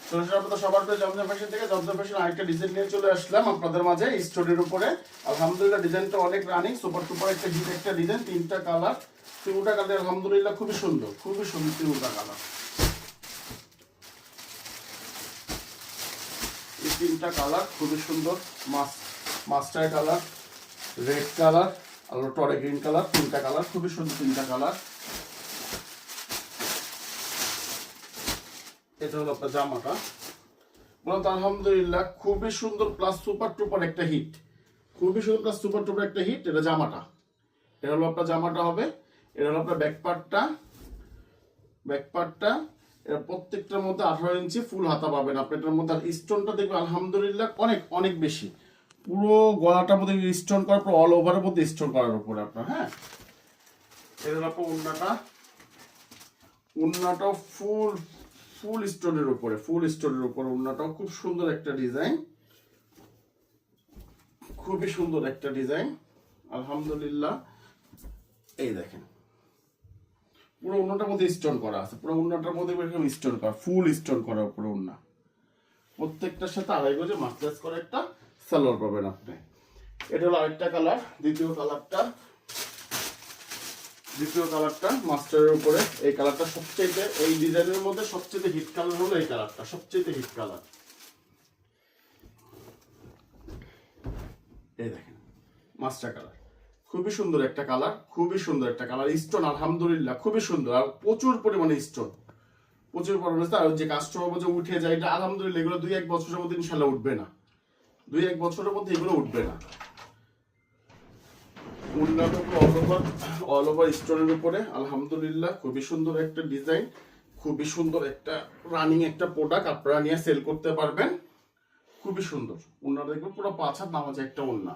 সবার জমজম ফ্যাশন থেকে জমজম ফ্যাশন আরেকটা ডিজাইন নিয়ে চলে আসলাম আপনাদের মাঝে স্টোনের উপরে। আলহামদুলিল্লাহ ডিজাইনটা অনেক রানিং, সুপার সুপার একটা হিট একটা ডিজাইন, তিনটা কালার, তিনটা কালার আলহামদুলিল্লাহ খুবই সুন্দর তিনটা কালার। এই তিনটা কালার খুবই সুন্দর, মাস্টার কালার, রেড কালার আর টরে গ্রিন কালার, তিনটা কালার খুবই সুন্দর, তিনটা কালার। এটা হলো আপনার জামাটা, বলতো আলহামদুলিল্লাহ খুবই সুন্দর প্লাস সুপার টুপার একটা হিট, খুবই সুন্দর প্লাস সুপার টুপার একটা হিট। এটা জামাটা, এটা হলো আপনার জামাটা হবে। এটা হলো আপনার ব্যাকপার্টটা এটা প্রত্যেকটার মধ্যে 18 ইঞ্চি ফুল হাতা পাবেন আপনি। এটার মধ্যে স্টোনটা দেখবেন আলহামদুলিল্লাহ অনেক অনেক বেশি, পুরো গলাটার মধ্যে স্টোন করার পর অল ওভারের মধ্যে স্টোন করার উপরে আপনার। হ্যাঁ, এটা হলো আপনার উন্নাটাও ফুল স্টোনের উপরে, উন্নাটাও খুব সুন্দর একটা ডিজাইন, খুবই সুন্দর একটা ডিজাইন আলহামদুলিল্লাহ। এই দেখেন পুরো উন্নাটার মধ্যে স্টোন করা আছে, পুরো উন্নাটার মধ্যে এরকম স্টোন করা, ফুল স্টোন করা উপরে উন্না। প্রত্যেকটার সাথে আড়াই গজে মাস্টার্স করা একটা সালোয়ার পাবেন আপনি। এটা হলো আরেকটা কালার, দ্বিতীয় কালারটা মাস্টারের উপরে। এই কালারটা সবচেয়ে, এই ডিজাইনের মধ্যে সবচেয়ে হিট কালার হলো এই কালারটা, সবচেয়ে হিট কালার। এই দেখেন মাস্টার কালার, খুবই সুন্দর একটা কালার, স্টোন আলহামদুলিল্লাহ খুবই সুন্দর, আর প্রচুর পরিমাণে স্টোন, আর যে কাস্টমার যে উঠে যায় এটা আলহামদুলিল্লাহ এগুলো 2-1 বছরের মধ্যে ইনশাআল্লাহ উঠবে না, 2-1 বছরের মধ্যে এগুলো উঠবে না। অল ওভার স্টোনের উপরে আলহামদুলিল্লাহ খুবই সুন্দর একটা ডিজাইন, খুবই সুন্দর একটা রানিং একটা প্রোডাক্ট, আপনারা নিয়ে সেল করতে পারবেন। খুবই সুন্দর উন্না, দেখবেন পুরো 5 হাত নামাজে একটা উন্না।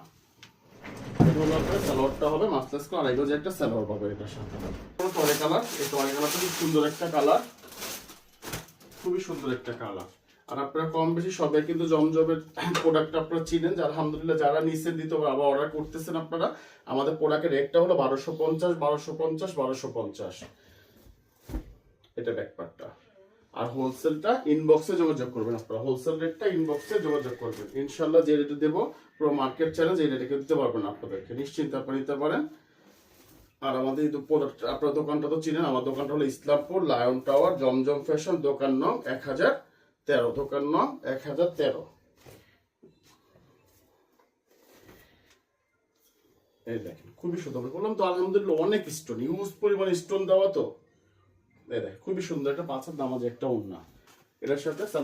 এটা হলো আপনার সালোয়ারটা হবে মাসলাস করে আড়াই গজে একটা সালোয়ার পাবে এটার সাথে। টরে কালার, এই টরে কালারটা খুব সুন্দর একটা কালার, খুবই সুন্দর একটা কালার। আর আপনারা কম বেশি সবাই কিন্তু জমজমের প্রোডাক্ট আপনারা চিনেন, যে আলহামদুলিল্লাহ যারা নিচ্ছেন দিতে আবার অর্ডার করতেছেন আপনারা। আমাদের প্রোডাক্টের রেটটা হলো 1250। এটা ব্যাকপার্টটা, আর হোলসেলটা ইনবক্সে যোগাযোগ করবেন আপনারা, হোলসেল রেটটা ইনবক্সে যোগাযোগ করবেন ইনশাল্লাহ। যে রেটে দেবো পুরো মার্কেট চ্যালেঞ্জ, এই রেটে দিতে পারবেন আপনাদেরকে, নিশ্চিন্তে আপনারা নিতে পারেন। আর আমাদের প্রোডাক্ট আপনার দোকানটা তো চিনেন, আমার দোকানটা হলো ইসলামপুর লায়ন টাওয়ার, জমজম ফ্যাশন, দোকান নং 1013, দোকান নং 1013। এই দেখেন খুবই সুন্দর, বললাম তো আলহামদুলিল্লাহ অনেক স্টোন, ইউজ পরিমাণ স্টোন দেওয়া তো। এই দেখেন খুবই সুন্দর একটা 5 হাত নামাজে একটা ওড়না, এটার সাথে